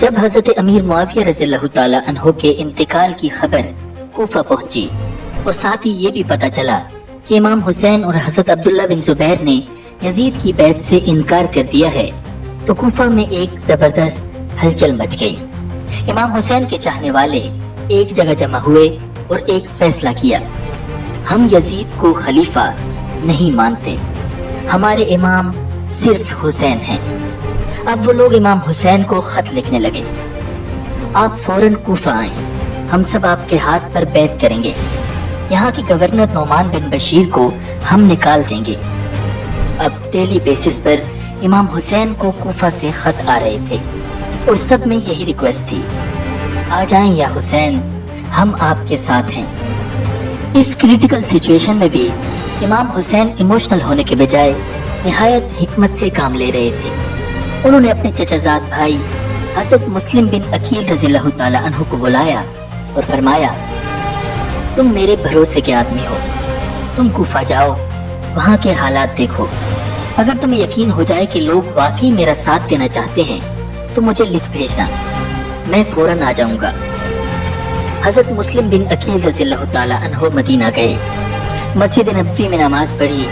جب حضرت امیر معاویہ رضی اللہ تعالی عنہ کے انتقال کی خبر کوفہ پہنچی اور ساتھ ہی یہ بھی پتہ چلا کہ امام حسین اور حضرت عبداللہ بن زبیر نے یزید کی بیعت سے انکار کر دیا ہے، تو کوفہ میں ایک زبردست ہلچل مچ گئی۔ امام حسین کے چاہنے والے ایک جگہ جمع ہوئے اور ایک فیصلہ کیا، ہم یزید کو خلیفہ نہیں مانتے، ہمارے امام صرف حسین ہیں۔ اب وہ لوگ امام حسین کو خط لکھنے لگے، آپ فوراً کوفہ آئیں، ہم سب آپ کے ہاتھ پر بیعت کریں گے، یہاں کی گورنر نعمان بن بشیر کو ہم نکال دیں گے۔ اب ڈیلی بیسس پر امام حسین کو کوفہ سے خط آ رہے تھے اور سب میں یہی ریکویسٹ تھی، آ جائیں یا حسین، ہم آپ کے ساتھ ہیں۔ اس کریٹیکل سچویشن میں بھی امام حسین ایموشنل ہونے کے بجائے نہایت حکمت سے کام لے رہے تھے۔ انہوں نے اپنے چچا زاد بھائی حضرت مسلم بن عقیل رضی اللہ تعالی عنہ کو بلایا اور فرمایا، تم میرے بھروسے کے آدمی ہو، تم کوفہ جاؤ، وہاں کے حالات دیکھو، اگر تمہیں یقین ہو جائے کہ لوگ واقعی میرا ساتھ دینا چاہتے ہیں تو مجھے لکھ بھیجنا، میں فوراً آ جاؤں گا۔ حضرت مسلم بن عقیل رضی اللہ تعالی عنہ مدینہ گئے، مسجد نبوی میں نماز پڑھی،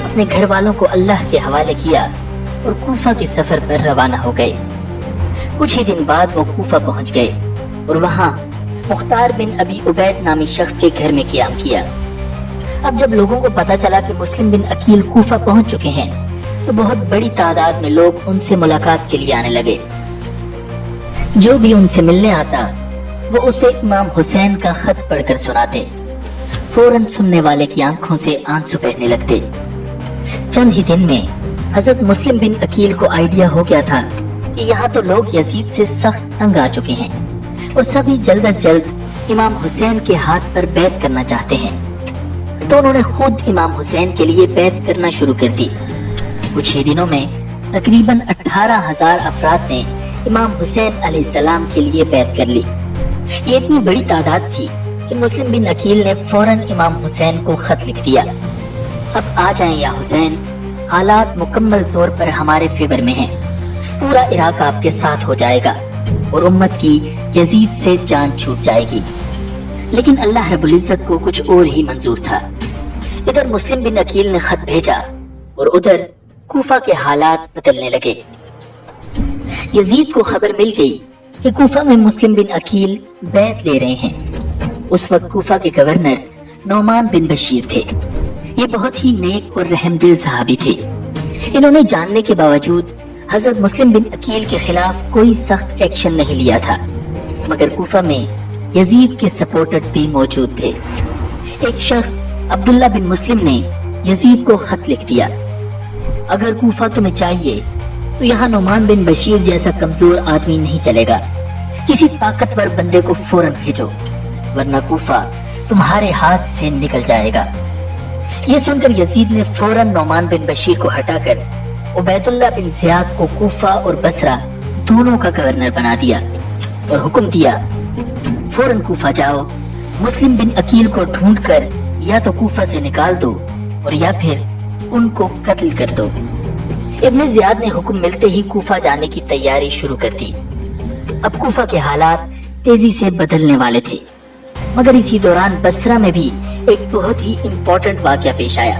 اپنے گھر والوں کو اللہ کے حوالے کیا اور کوفہ کے سفر پر روانہ ہو گئے۔ کچھ ہی دن بعد وہ کوفہ پہنچ گئے اور وہاں مختار بن ابی عبید نامی شخص کے گھر میں قیام کیا۔ اب جب لوگوں کو پتہ چلا کہ مسلم بن عقیل کوفہ پہنچ چکے ہیں تو بہت بڑی تعداد میں لوگ ان سے ملاقات کے لیے آنے لگے۔ جو بھی ان سے ملنے آتا وہ اسے امام حسین کا خط پڑھ کر سناتے، فوراً سننے والے کی آنکھوں سے آنسو بہنے لگتے۔ چند ہی دن میں حضرت مسلم بن عقیل کو آئیڈیا ہو گیا تھا کہ یہاں تو لوگ یزید سے سخت تنگ آ چکے ہیں اور سبھی جلد از جلد امام حسین کے ہاتھ پر بیعت کرنا چاہتے ہیں، تو انہوں نے خود امام حسین کے لیے بیعت کرنا شروع کر دی۔ کچھ ہی دنوں میں تقریباً 18,000 افراد نے امام حسین علیہ السلام کے لیے بیعت کر لی۔ یہ اتنی بڑی تعداد تھی کہ مسلم بن عقیل نے فوراً امام حسین کو خط لکھ دیا، اب آ جائیں یا حسین، حالات مکمل طور پر ہمارے فیور میں ہیں، پورا عراق آپ کے ساتھ ہو جائے گا اور امت کی یزید سے جان چھوٹ جائے گی۔ لیکن اللہ رب العزت کو کچھ اور ہی منظور تھا۔ ادھر مسلم بن عقیل نے خط بھیجا اور ادھر کوفہ کے حالات بدلنے لگے۔ یزید کو خبر مل گئی کہ کوفہ میں مسلم بن عقیل بیعت لے رہے ہیں۔ اس وقت کوفہ کے گورنر نعمان بن بشیر تھے۔ یہ بہت ہی نیک اور رحم دل صحابی تھے۔ انہوں نے جاننے کے باوجود حضرت مسلم بن عقیل کے خلاف کوئی سخت ایکشن نہیں لیا تھا، مگر کوفہ میں یزید کے سپورٹرز بھی موجود تھے۔ ایک شخص عبداللہ بن مسلم نے یزید کو خط لکھ دیا، اگر کوفہ تمہیں چاہیے تو یہاں نعمان بن بشیر جیسا کمزور آدمی نہیں چلے گا، کسی طاقتور بندے کو فوراً بھیجو، ورنہ کوفہ تمہارے ہاتھ سے نکل جائے گا۔ یہ سن کر یزید نے فوراً نعمان بن بشیر کو ہٹا کر عبید اللہ بن زیاد کو کوفہ اور بصرہ دونوں کا گورنر بنا دیا اور حکم دیا، فوراً کوفہ جاؤ، مسلم بن عقیل کو ڈھونڈ کر یا تو کوفہ سے نکال دو اور یا پھر ان کو قتل کر دو۔ ابن زیاد نے حکم ملتے ہی کوفہ جانے کی تیاری شروع کر دی۔ اب کوفہ کے حالات تیزی سے بدلنے والے تھے، مگر اسی دوران بصرہ میں بھی ایک بہت ہی امپورٹنٹ واقعہ پیش آیا۔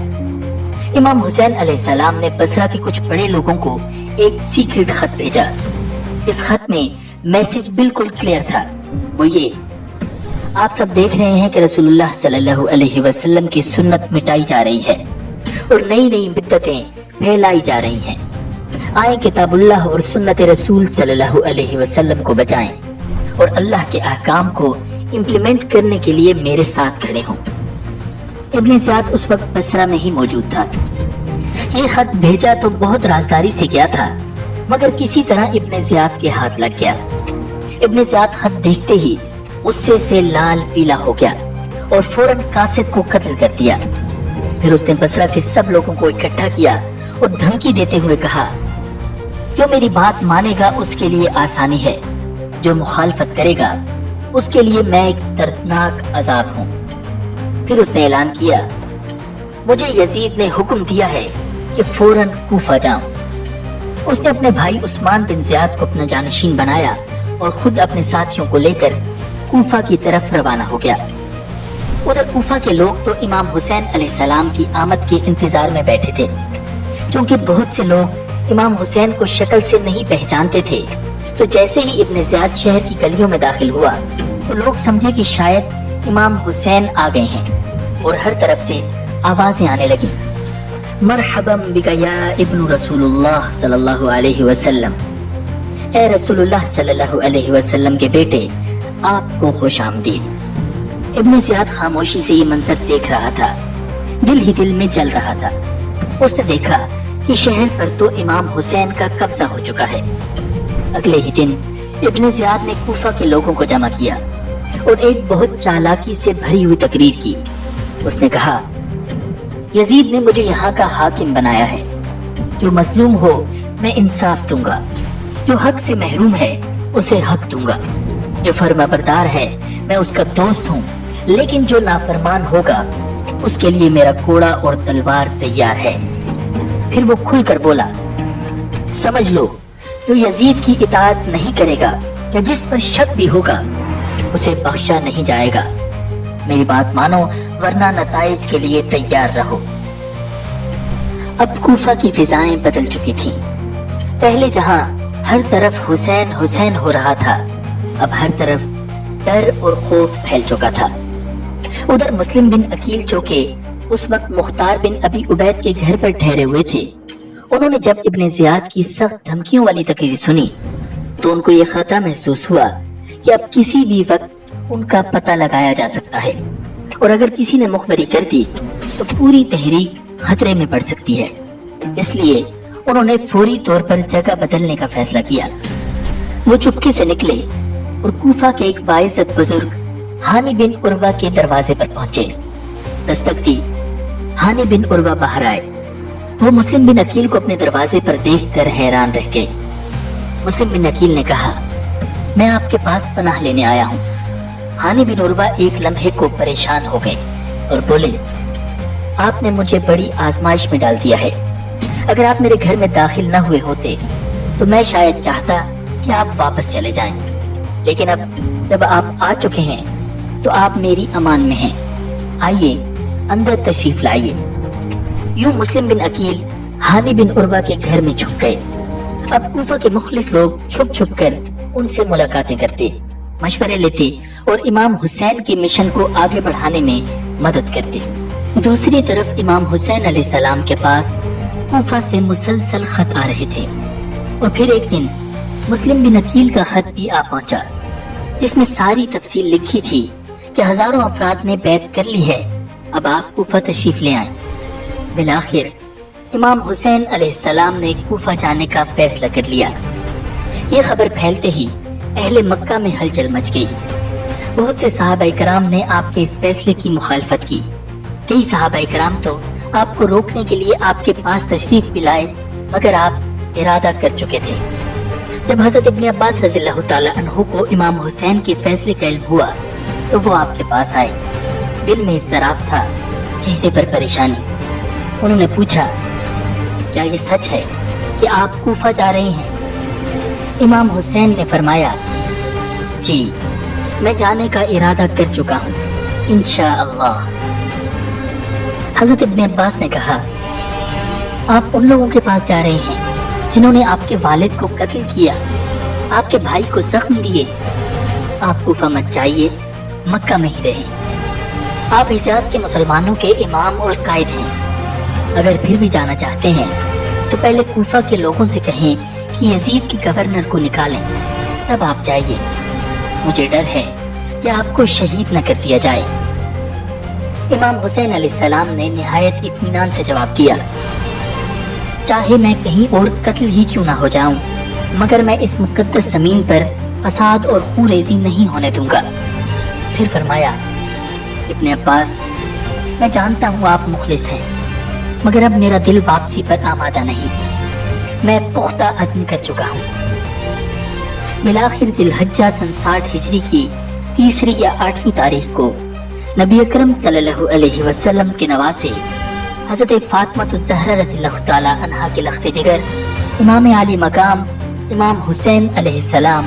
امام حسین علیہ السلام نے بصرہ کے کچھ بڑے لوگوں کو ایک سیکرٹ خط بھیجا۔ اس خط میں میسج بالکل کلیئر تھا، وہ یہ، آپ سب دیکھ رہے ہیں کہ رسول اللہ صلی اللہ علیہ وسلم کی سنت مٹائی جا رہی ہے اور نئی نئی بدعتیں پھیلائی جا رہی ہیں، آئیں کتاب اللہ اور سنت رسول صلی اللہ علیہ وسلم کو بچائیں اور اللہ کے احکام کو امپلیمنٹ کرنے کے لیے میرے ساتھ کھڑے ہوں۔ ابن زیاد اس وقت بصرہ میں ہی موجود تھا۔ یہ خط بھیجا تو بہت رازداری سے کیا تھا، مگر کسی طرح ابن زیاد کے ہاتھ لگ گیا۔ ابن زیاد خط دیکھتے ہی غصے سے لال پیلا ہو گیا اور فوراً قاصد کو قتل کر دیا۔ پھر اس نے بصرہ کے سب لوگوں کو اکٹھا کیا اور دھمکی دیتے ہوئے کہا، جو میری بات مانے گا اس کے لیے آسانی ہے، جو مخالفت کرے گا اس کے لیے میں ایک دردناک عذاب ہوں۔ پھر اس نے اعلان کیا، مجھے یزید نے حکم دیا ہے کہ فوراً کوفہ جاؤں۔ اس نے اپنے بھائی عثمان بن زیاد کو اپنا جانشین بنایا اور خود اپنے ساتھیوں کو لے کر کوفہ کی طرف روانہ ہو گیا۔ ادھر کوفہ کے لوگ تو امام حسین علیہ السلام کی آمد کے انتظار میں بیٹھے تھے۔ چونکہ بہت سے لوگ امام حسین کو شکل سے نہیں پہچانتے تھے، تو جیسے ہی ابن زیاد شہر کی گلیوں میں داخل ہوا تو لوگ سمجھے کہ شاید امام حسین آ گئے ہیں، اور ہر طرف سے آوازیں آنے لگیں، مرحبا بک یا ابن رسول اللہ صلی اللہ علیہ وسلم، اے رسول اللہ صلی اللہ علیہ وسلم کے بیٹے، آپ کو خوش آمدید۔ ابن زیاد خاموشی سے یہ منظر دیکھ رہا تھا، دل ہی دل میں جل رہا تھا۔ اس نے دیکھا کہ شہر پر تو امام حسین کا قبضہ ہو چکا ہے۔ اگلے ہی دن ابن زیاد نے کوفہ کے لوگوں کو جمع کیا اور ایک بہت چالاکی سے بھری ہوئی تقریر کی۔ اس نے کہا، یزید نے مجھے یہاں کا حاکم بنایا ہے، جو مظلوم ہو میں انصاف دوں گا، جو حق سے محروم ہے اسے حق دوں گا، جو فرما بردار ہے میں اس کا دوست ہوں، لیکن جو نافرمان ہوگا اس کے لیے میرا کوڑا اور تلوار تیار ہے۔ پھر وہ کھل کر بولا، سمجھ لو، جو یزید کی اطاعت نہیں کرے گا یا جس پر شک بھی ہوگا اسے بخشا نہیں جائے گا۔ میری بات مانو ورنہ نتائج کے لیے تیار رہو۔ اب کوفہ کی فضائیں بدل چکی تھی۔ پہلے جہاں ہر طرف حسین حسین ہو رہا تھا، اب ہر طرف ڈر اور خوف پھیل چکا تھا۔ ادھر مسلم بن عقیل جو کہ اس وقت مختار بن ابی عبید کے گھر پر ٹھہرے ہوئے تھے، انہوں نے جب ابن زیاد کی سخت دھمکیوں والی تقریر سنی تو ان کو یہ خطرہ محسوس ہوا کہ اب کسی بھی وقت ان کا پتہ لگایا جا سکتا ہے، اور اگر کسی نے مخبری کر دی تو پوری تحریک خطرے میں پڑ سکتی ہے۔ اس لیے انہوں نے فوری طور پر جگہ بدلنے کا فیصلہ کیا۔ وہ چپکے سے نکلے اور کوفہ کے ایک باعزت بزرگ ہانی بن عروہ کے دروازے پر پہنچے۔ دستک دی، ہانی بن عروہ باہر آئے۔ وہ مسلم بن عقیل کو اپنے دروازے پر دیکھ کر حیران رہ گئے۔ مسلم بن عقیل نے کہا، میں آپ کے پاس پناہ لینے آیا ہوں۔ ہانی بن عروہ ایک لمحے کو پریشان ہو گئے اور بولے، آپ نے مجھے بڑی آزمائش میں ڈال دیا ہے۔ اگر آپ میرے گھر میں داخل نہ ہوئے ہوتے تو میں شاید چاہتا کہ آپ واپس چلے جائیں، لیکن اب جب آپ آ چکے ہیں تو آپ میری امان میں ہیں۔ آئیے اندر تشریف لائیے۔ یوں مسلم بن عقیل ہانی بن عروہ کے گھر میں چھپ گئے۔ اب کوفہ کے مخلص لوگ چھپ چھپ کر ان سے ملاقاتیں کرتے، مشورے لیتے اور امام حسین کے مشن کو آگے بڑھانے میں مدد کرتے۔ دوسری طرف امام حسین علیہ السلام کے پاس کوفہ سے مسلسل خط آ رہے تھے، اور پھر ایک دن مسلم بن عقیل کا خط بھی آ پہنچا، جس میں ساری تفصیل لکھی تھی کہ ہزاروں افراد نے بیعت کر لی ہے، اب آپ کوفہ تشریف لے آئیں۔ بالآخر امام حسین علیہ السلام نے کوفہ جانے کا فیصلہ کر لیا۔ یہ خبر پھیلتے ہی اہل مکہ میں ہلچل مچ گئی۔ بہت سے صحابہ کرام نے آپ کے اس فیصلے کی مخالفت کی۔ کئی صحابہ کرام تو آپ کو روکنے کے لیے آپ کے پاس تشریف بھی لائے، مگر آپ ارادہ کر چکے تھے۔ جب حضرت ابن عباس رضی اللہ تعالی عنہ کو امام حسین کے فیصلے کا علم ہوا تو وہ آپ کے پاس آئے۔ دل میں اضطراب تھا، چہرے پر پریشانی۔ انہوں نے پوچھا، کیا یہ سچ ہے کہ آپ کوفہ جا رہے ہیں؟ امام حسین نے فرمایا، جی، میں جانے کا ارادہ کر چکا ہوں، انشاءاللہ۔ حضرت ابن عباس نے کہا، آپ ان لوگوں کے پاس جا رہے ہیں جنہوں نے آپ کے والد کو قتل کیا، آپ کے بھائی کو زخم دیے۔ آپ کوفہ مت جائیے، مکہ میں ہی رہیں۔ آپ حجاز کے مسلمانوں کے امام اور قائد ہیں۔ اگر پھر بھی جانا چاہتے ہیں تو پہلے کوفہ کے لوگوں سے کہیں کہ یزید کی گورنر کو نکالیں، تب آپ جائیے۔ مجھے ڈر ہے کہ آپ کو شہید نہ کر دیا جائے۔ امام حسین علیہ السلام نے نہایت اطمینان سے جواب دیا، چاہے میں کہیں اور قتل ہی کیوں نہ ہو جاؤں، مگر میں اس مقدس زمین پر فساد اور خون ریزی نہیں ہونے دوں گا۔ پھر فرمایا، ابن عباس، میں جانتا ہوں آپ مخلص ہیں، مگر اب میرا دل واپسی پر آمادہ نہیں، میں پختہ عزم کر چکا ہوں۔ بالآخر ذی الحجہ سن 60 ہجری کی 3 یا 8 تاریخ کو نبی اکرم صلی اللہ علیہ وسلم کے نواسے حضرت فاطمہ الزہرا رضی اللہ تعالی عنہا کے لخت جگر امام علی مقام امام حسین علیہ السلام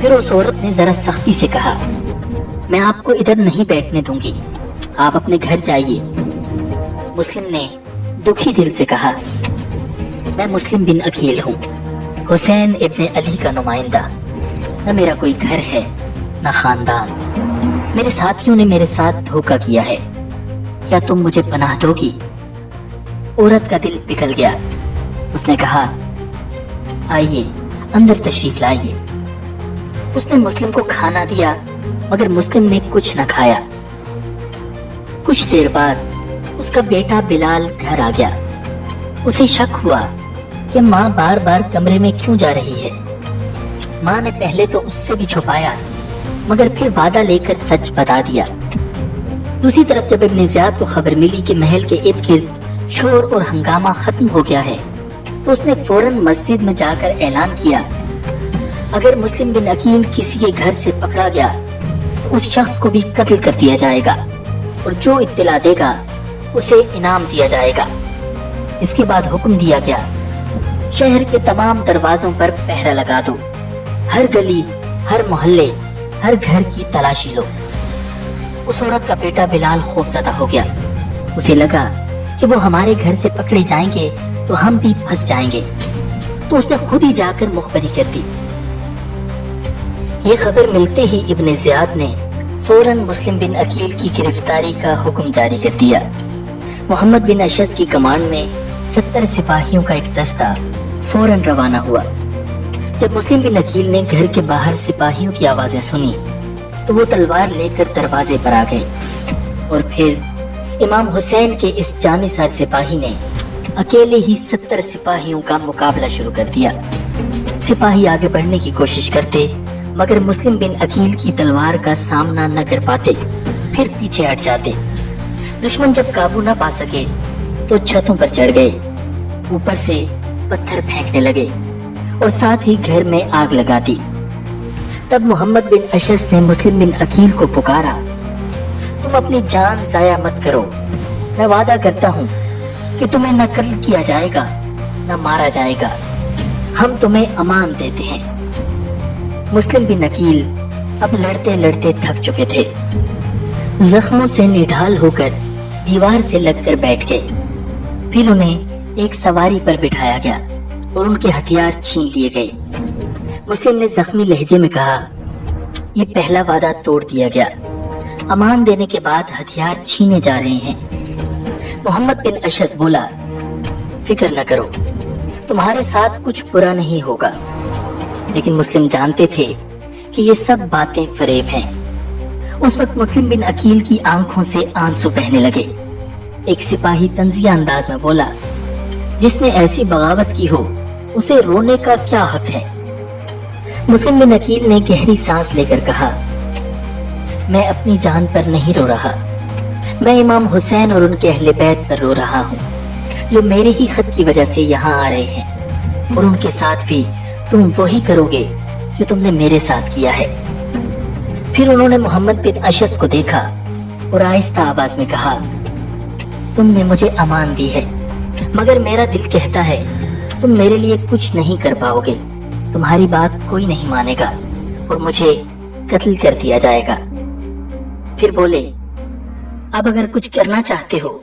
پھر اس عورت نے ذرا سختی سے کہا، میں آپ کو ادھر نہیں بیٹھنے دوں گی، آپ اپنے گھر جائیے۔ مسلم نے دکھی دل سے کہا، میں مسلم بن عقیل ہوں، حسین ابن علی کا نمائندہ، نہ میرا کوئی گھر ہے نہ خاندان، میرے ساتھیوں نے میرے ساتھ دھوکہ کیا ہے، کیا تم مجھے پناہ دو گی؟ عورت کا دل پگھل گیا، اس نے کہا، آئیے اندر تشریف لائیے۔ اس نے مسلم کو کھانا دیا مگر مسلم نے کچھ نہ کھایا۔ کچھ دیر بعد اس کا بیٹا بلال گھر آ گیا۔ اسے شک ہوا کہ ماں بار بار کمرے میں کیوں جا رہی ہے۔ ماں نے پہلے تو اس سے بھی چھپایا مگر پھر وعدہ لے کر سچ بتا دیا۔ دوسری طرف جب ابن زیاد کو خبر ملی کہ محل کے ارد گرد شور اور ہنگامہ ختم ہو گیا ہے تو اس نے فوراً مسجد میں جا کر اعلان کیا، اگر مسلم بن عقیل کسی کے گھر سے پکڑا گیا تو اس شخص کو بھی قتل کر دیا جائے گا اور جو اطلاع دے گا اسے انعام دیا جائے گا۔ اس کے بعد حکم دیا گیا، شہر کے تمام دروازوں پر پہرا لگا دو، ہر گلی، ہر محلے، ہر گھر کی تلاشی لو۔ اس عورت کا بیٹا بلال خوفزدہ ہو گیا، اسے لگا کہ وہ ہمارے گھر سے پکڑے جائیں گے تو ہم بھی پھنس جائیں گے، تو اس نے خود ہی جا کر مخبری کر دی۔ یہ خبر ملتے ہی ابن زیاد نے فوراً مسلم بن عقیل کی گرفتاری کا حکم جاری کر دیا۔ محمد بن اشعث کی کمانڈ میں 70 سپاہیوں کا ایک دستہ فوراً روانہ ہوا۔ جب مسلم بن عقیل نے گھر کے باہر سپاہیوں کی آوازیں سنی تو وہ تلوار لے کر دروازے پر آ گئے، اور پھر امام حسین کے اس جانثار سپاہی نے اکیلے ہی 70 سپاہیوں کا مقابلہ شروع کر دیا۔ سپاہی آگے بڑھنے کی کوشش کرتے مگر مسلم بن عقیل کی تلوار کا سامنا نہ کر پاتے، پھر پیچھے ہٹ جاتے۔ دشمن جب قابو نہ پا سکے تو چھتوں پر چڑھ گئے، اوپر سے پتھر پھینکنے لگے اور ساتھ ہی گھر میں آگ لگا دی۔ تب محمد بن اشعث نے مسلم بن عقیل کو پکارا، تم اپنی جان ضائع مت کرو، میں وعدہ کرتا ہوں کہ تمہیں نہ قتل کیا جائے گا نہ مارا جائے گا، ہم تمہیں امان دیتے ہیں۔ مسلم بن عقیل اب لڑتے لڑتے تھک چکے تھے، زخموں سے نڈھال ہو کر دیوار سے لگ کر بیٹھ گئے۔ پھر انہیں ایک سواری پر بٹھایا گیا اور ان کے ہتھیار چھین لیے گئے۔ مسلم نے زخمی لہجے میں کہا، یہ پہلا وعدہ توڑ دیا گیا، امان دینے کے بعد ہتھیار چھینے جا رہے ہیں۔ محمد بن اشعث بولا، فکر نہ کرو، تمہارے ساتھ کچھ برا نہیں ہوگا۔ لیکن مسلم جانتے تھے کہ یہ سب باتیں فریب ہیں۔ اس وقت مسلم بن عقیل کی آنکھوں سے آنسو بہنے لگے۔ ایک سپاہی طنزیہ انداز میں بولا، جس نے ایسی بغاوت کی ہو اسے رونے کا کیا حق ہے؟ مسلم بن عقیل نے گہری سانس لے کر کہا، میں اپنی جان پر نہیں رو رہا، میں امام حسین اور ان کے اہل بیت پر رو رہا ہوں، جو میرے ہی خط کی وجہ سے یہاں آ رہے ہیں، اور ان کے ساتھ بھی تم وہی کرو گے جو تم نے میرے ساتھ کیا ہے۔ پھر انہوں نے محمد بن اشعث کو دیکھا اور آہستہ آواز میں کہا، تم نے مجھے امان دی ہے مگر میرا دل کہتا ہے تم میرے لیے کچھ نہیں کر پاؤ گے، تمہاری بات کوئی نہیں مانے گا اور مجھے قتل کر دیا جائے گا۔ پھر بولے، اب اگر کچھ کرنا چاہتے ہو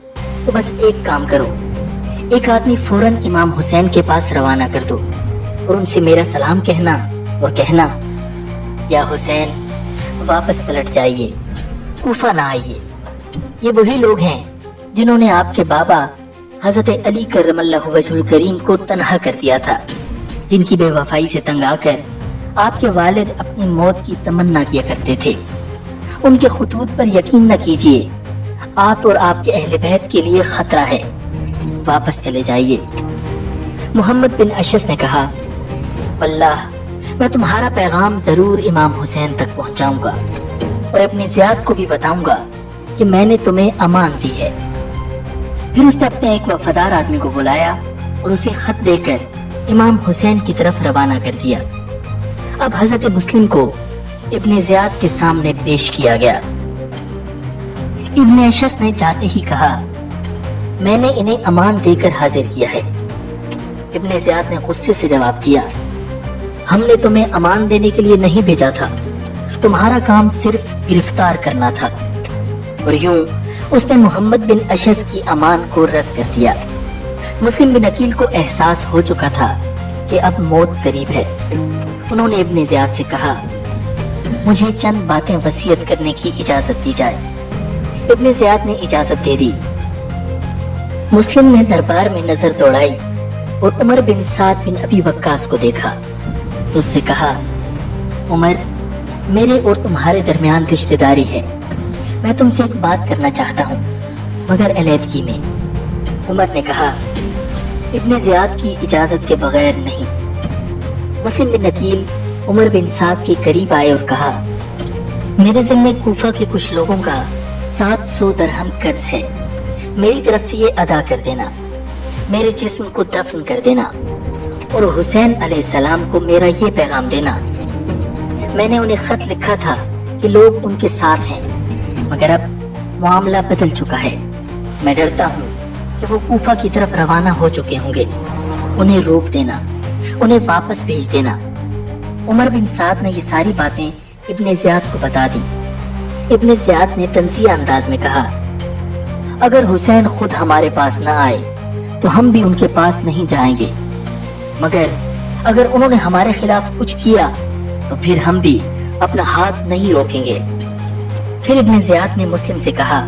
تو بس ایک کام کرو، ایک آدمی فوراً امام حسین کے پاس روانہ کر دو اور ان سے میرا سلام کہنا اور کہنا، یا حسین واپس پلٹ جائیے، کوفہ نہ آئیے۔ یہ وہی لوگ ہیں جنہوں نے آپ کے بابا حضرت علی کرم اللہ وجہ الکریم کو تنہا کر دیا تھا، جن کی بے وفائی سے تنگ آ کر آپ کے والد اپنی موت کی تمنا کیا کرتے تھے۔ ان کے خطوط پر یقین نہ کیجیے، آپ اور آپ کے اہل بیت کے لیے خطرہ ہے، واپس چلے جائیے۔ محمد بن اشعث نے کہا، واللہ میں تمہارا پیغام ضرور امام حسین تک پہنچاؤں گا اور اپنے زیاد کو بھی بتاؤں گا کہ میں نے تمہیں امان دی ہے۔ پھر اس نے اپنے ایک وفادار آدمی کو بلایا اور اسے خط دے کر امام حسین کی طرف روانہ کر دیا۔ اب حضرت مسلم کو ابن زیاد کے سامنے پیش کیا گیا۔ ابن اشعث نے جاتے ہی کہا، میں نے انہیں امان دے کر حاضر کیا ہے۔ ابن زیاد نے غصے سے جواب دیا، ہم نے تمہیں امان دینے کے لیے نہیں بھیجا تھا، تمہارا کام صرف گرفتار کرنا تھا۔ اور یوں اس نے محمد بن اشعث کی امان کو رد کر دیا۔ مسلم بن عقیل کو احساس ہو چکا تھا کہ اب موت قریب ہے۔ انہوں نے ابن زیاد سے کہا، مجھے چند باتیں وصیت کرنے کی اجازت دی جائے۔ ابن زیاد نے اجازت دے دی۔ مسلم نے دربار میں نظر دوڑائی اور عمر بن سعد بن ابی وقاص کو دیکھا تو اس سے کہا، عمر، میرے اور تمہارے درمیان رشتہ داری ہے، میں تم سے ایک بات کرنا چاہتا ہوں مگر علیحدگی میں۔ عمر نے کہا، ابن زیاد کی اجازت کے بغیر نہیں۔ مسلم بن عقیل عمر بن سعد کے قریب آئے اور کہا، میرے ذمے کوفہ کے کچھ لوگوں کا 700 درہم قرض ہے، میری طرف سے یہ ادا کر دینا، میرے جسم کو دفن کر دینا اور حسین علیہ السلام کو میرا یہ پیغام دینا۔ میں نے انہیں خط لکھا تھا کہ لوگ ان کے ساتھ ہیں، مگر اب معاملہ بدل چکا ہے۔ میں ڈرتا ہوں کہ وہ کوفہ کی طرف روانہ ہو چکے ہوں گے، انہیں روک دینا، انہیں واپس بھیج دینا۔ عمر بن سعد نے یہ ساری باتیں ابن زیاد کو بتا دی۔ ابن زیاد نے تنزیہ انداز میں کہا، اگر حسین خود ہمارے پاس نہ آئے تو ہم بھی ان کے پاس نہیں جائیں گے، مگر اگر انہوں نے ہمارے خلاف کچھ کیا تو پھر ہم بھی اپنا ہاتھ نہیں روکیں گے۔ پھر ابن زیاد نے مسلم سے کہا،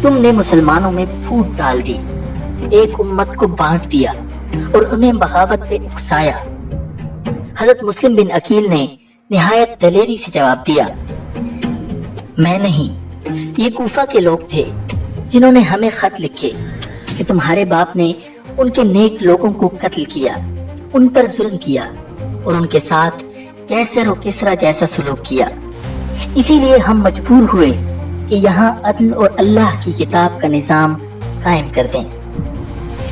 تم نے مسلمانوں میں پھوٹ ڈال دی، ایک امت کو بانٹ دیا اور انہیں بغاوت پہ اکسایا۔ حضرت مسلم بن عقیل نے نہایت دلیری سے جواب دیا، میں نہیں، یہ کوفہ کے لوگ تھے جنہوں نے ہمیں خط لکھے کہ تمہارے باپ نے ان کے نیک لوگوں کو قتل کیا، ان پر ظلم کیا اور ان کے ساتھ کیسر و کسرا جیسا سلوک کیا۔ اسی لیے ہم مجبور ہوئے کہ یہاں عدل اور اللہ کی کتاب کا نظام قائم کر دیں۔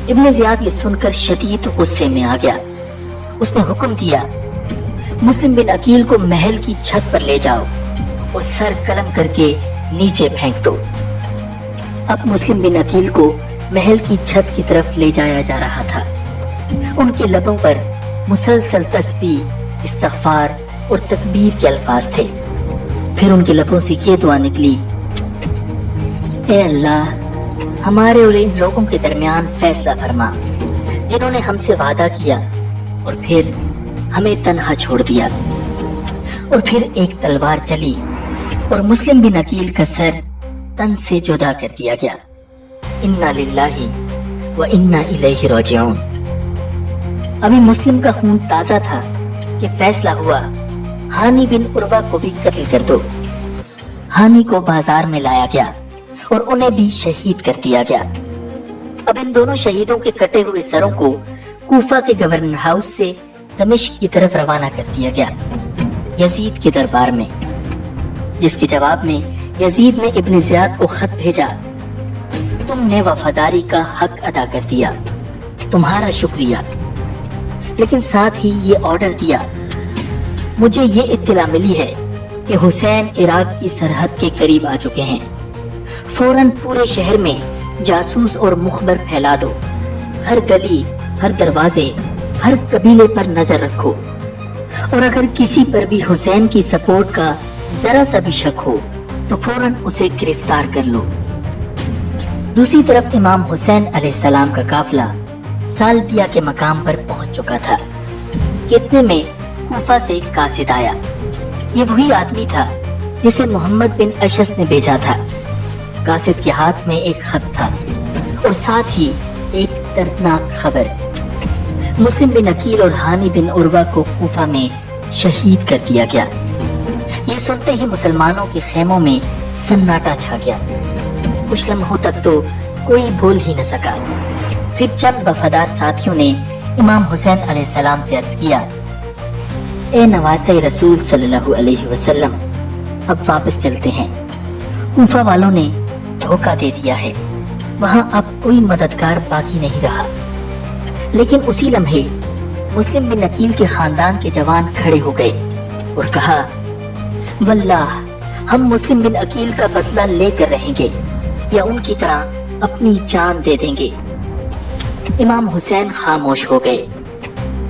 ابن زیاد یہ سن کر شدید غصے میں آ گیا۔ اس نے حکم دیا، مسلم بن عقیل کو محل کی چھت پر لے جاؤ اور سر قلم کر کے نیچے پھینک دو۔ اب مسلم بن عقیل کو محل کی چھت کی طرف لے جایا جا رہا تھا۔ ان کے لبوں پر مسلسل تسبیح، استغفار اور تکبیر کے الفاظ تھے۔ پھر ان کے لبوں سے یہ دعا نکلی، اے اللہ، ہمارے اور ان لوگوں کے درمیان فیصلہ فرما جنہوں نے ہم سے وعدہ کیا اور پھر ہمیں تنہا چھوڑ دیا۔ اور پھر ایک تلوار چلی اور مسلم بن عقیل کا سر تن سے جدا کر دیا گیا۔ انا للہ و انا الیہ راجعون۔ ابھی مسلم کا خون تازہ تھا کہ فیصلہ ہوا، ہانی بن عروہ کو بھی قتل کر دو۔ ہانی کو بازار میں لایا گیا اور انہیں بھی شہید کر دیا گیا۔ اب ان دونوں شہیدوں کے کٹے ہوئے سروں کو کوفہ کے گورنر ہاؤس سے دمشق کی طرف روانہ کر دیا گیا یزید کے دربار میں، جس کے جواب میں یزید نے ابن زیاد کو خط بھیجا، تم نے وفاداری کا حق ادا کر دیا، تمہارا شکریہ، لیکن ساتھ ہی یہ آرڈر دیا، مجھے یہ اطلاع ملی ہے کہ حسین عراق کی سرحد کے قریب آ چکے ہیں، فوراً پورے شہر میں جاسوس اور مخبر پھیلا دو، ہر گلی، ہر دروازے، ہر قبیلے پر نظر رکھو، اور اگر کسی پر بھی حسین کی سپورٹ کا ذرا سا بھی شک ہو تو فوراً اسے گرفتار کر لو۔ دوسری طرف امام حسین علیہ السلام کا قافلہ سالبیہ کے مقام پر پہنچ چکا تھا کہ اتنے میں کوفہ سے قاصد آیا۔ یہ وہی آدمی تھا جسے محمد بن اشعث نے بھیجا تھا۔ قاصد کے ہاتھ میں ایک خط تھا اور ساتھ ہی ایک دردناک خبر، مسلم بن عقیل اور ہانی بن عروہ کو کوفہ میں شہید کر دیا گیا۔ یہ سنتے ہی مسلمانوں کے خیموں میں سناٹا چھا گیا۔ کچھ لمحوں تک تو کوئی بول ہی نہ سکا۔ پھر چند وفادار ساتھیوں نے امام حسین علیہ السلام سے عرض کیا، اے نواسہ رسول صلی اللہ علیہ وسلم، اب واپس چلتے ہیں، کوفہ والوں نے دھوکہ دے دیا ہے، وہاں اب کوئی مددگار باقی نہیں رہا۔ لیکن اسی لمحے مسلم بن عقیل کے خاندان کے جوان کھڑے ہو گئے اور کہا، واللہ ہم مسلم بن عقیل کا بدلہ لے کر رہیں گے یا ان کی طرح اپنی جان دے دیں گے۔ امام حسین خاموش ہو گئے۔